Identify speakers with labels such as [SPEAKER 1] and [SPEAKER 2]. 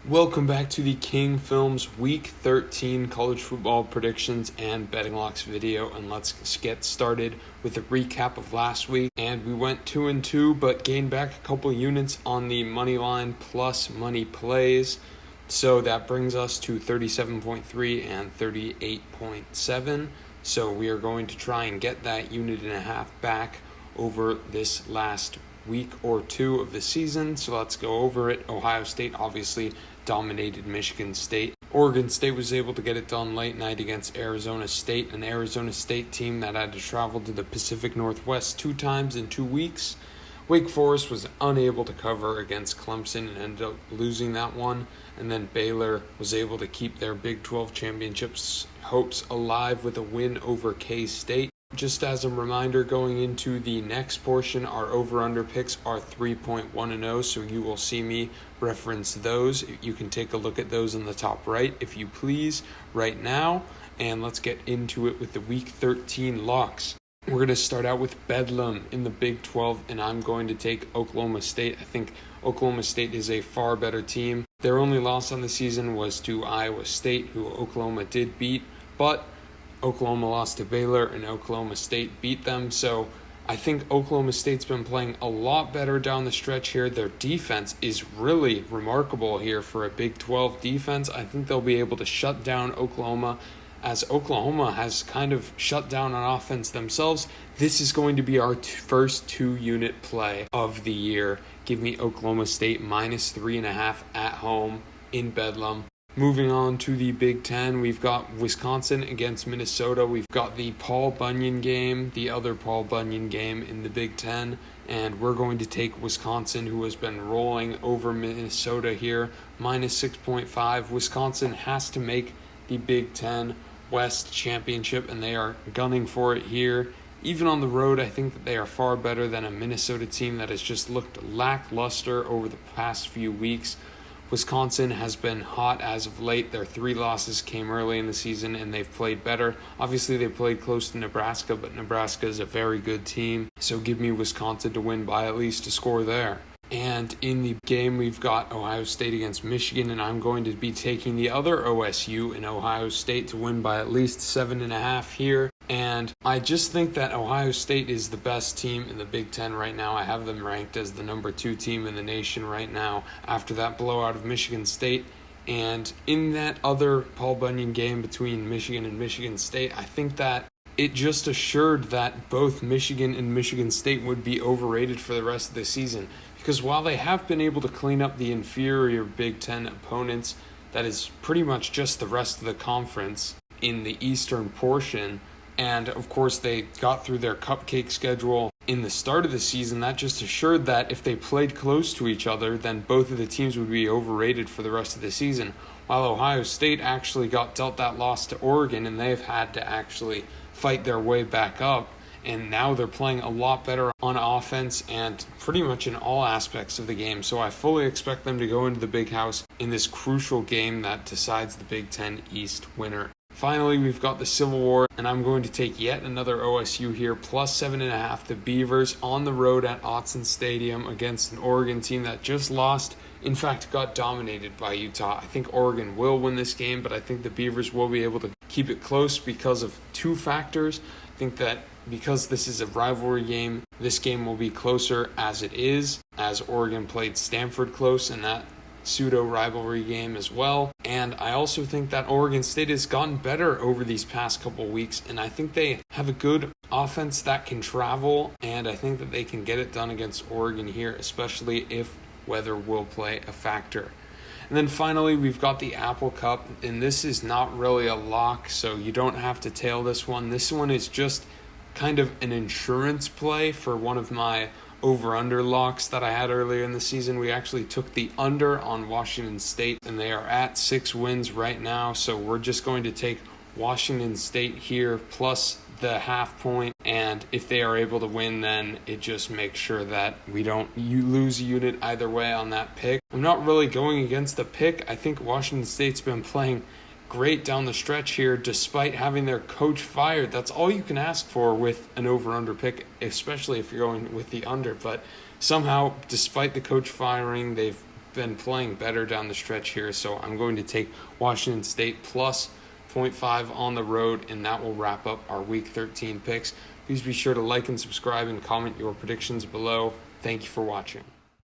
[SPEAKER 1] Welcome back to the King Films Week 13 college football predictions and betting locks video, and let's get started with a recap of last week. And we went 2-2, but gained back a couple units on the money line plus money plays, so that brings us to 37.3 and 38.7. So we are going to try and get that unit and a half back over this last week or two of the season. So let's go over it. Ohio State obviously dominated Michigan State. Oregon State was able to get it done late night against Arizona State, an Arizona State team that had to travel to the Pacific Northwest 2 times in 2 weeks. Wake Forest was unable to cover against Clemson and ended up losing that one. And then Baylor was able to keep their Big 12 championships hopes alive with a win over K-State. Just as a reminder, going into the next portion, our over-under picks are 3.1-0, so you will see me reference those. You can take a look at those in the top right, if you please, right now. And let's get into it with the Week 13 locks. We're going to start out with Bedlam in the Big 12, and I'm going to take Oklahoma State. I think Oklahoma State is a far better team. Their only loss on the season was to Iowa State, who Oklahoma did beat, but Oklahoma lost to Baylor and Oklahoma State beat them. So I think Oklahoma State's been playing a lot better down the stretch here. Their defense is really remarkable here for a Big 12 defense. I think they'll be able to shut down Oklahoma, as Oklahoma has kind of shut down on offense themselves. This is going to be our first 2-unit play of the year. Give me Oklahoma State minus 3.5 at home in Bedlam. Moving on to the Big Ten, we've got Wisconsin against Minnesota. We've got the Paul Bunyan game, the other Paul Bunyan game in the Big Ten, and we're going to take Wisconsin, who has been rolling over Minnesota here, minus 6.5. Wisconsin has to make the Big Ten West Championship, and they are gunning for it here. Even on the road, I think that they are far better than a Minnesota team that has just looked lackluster over the past few weeks. Wisconsin has been hot as of late. Their 3 losses came early in the season, and they've played better. Obviously, they played close to Nebraska, but Nebraska is a very good team. So give me Wisconsin to win by at least a score there. And in the game, we've got Ohio State against Michigan, and I'm going to be taking the other OSU in Ohio State to win by at least 7.5 here. And I just think that Ohio State is the best team in the Big Ten right now. I have them ranked as the number 2 team in the nation right now after that blowout of Michigan State. And in that other Paul Bunyan game between Michigan and Michigan State, I think that it just assured that both Michigan and Michigan State would be overrated for the rest of the season. Because while they have been able to clean up the inferior Big Ten opponents, that is pretty much just the rest of the conference in the eastern portion, and of course they got through their cupcake schedule in the start of the season, that just assured that if they played close to each other, then both of the teams would be overrated for the rest of the season. While Ohio State actually got dealt that loss to Oregon, and they've had to actually fight their way back up, and now they're playing a lot better on offense and pretty much in all aspects of the game. So I fully expect them to go into the Big House in this crucial game that decides the Big Ten East winner. Finally, we've got the Civil War, and I'm going to take yet another OSU here, plus 7.5. The Beavers on the road at Autzen Stadium against an Oregon team that just lost. In fact, got dominated by Utah. I think Oregon will win this game, but I think the Beavers will be able to keep it close because of 2 factors. I think that because this is a rivalry game, this game will be closer as it is, as Oregon played Stanford close in that pseudo-rivalry game as well. And I also think that Oregon State has gotten better over these past couple weeks, and I think they have a good offense that can travel, and I think that they can get it done against Oregon here, especially if weather will play a factor. And then finally, we've got the Apple Cup, and this is not really a lock, so you don't have to tail this one. This one is just kind of an insurance play for one of my over-under locks that I had earlier in the season. We actually took the under on Washington State, and they are at 6 wins right now, so we're just going to take Washington State here plus the half point, and if they are able to win, then it just makes sure that you lose a unit either way on that pick. I'm not really going against the pick. I think Washington State's been playing great down the stretch here despite having their coach fired. That's all you can ask for with an over-under pick, especially if you're going with the under. But somehow, despite the coach firing, they've been playing better down the stretch here, so I'm going to take Washington State plus 0.5 on the road, and that will wrap up our Week 13 picks. Please be sure to like and subscribe and comment your predictions below. Thank you for watching.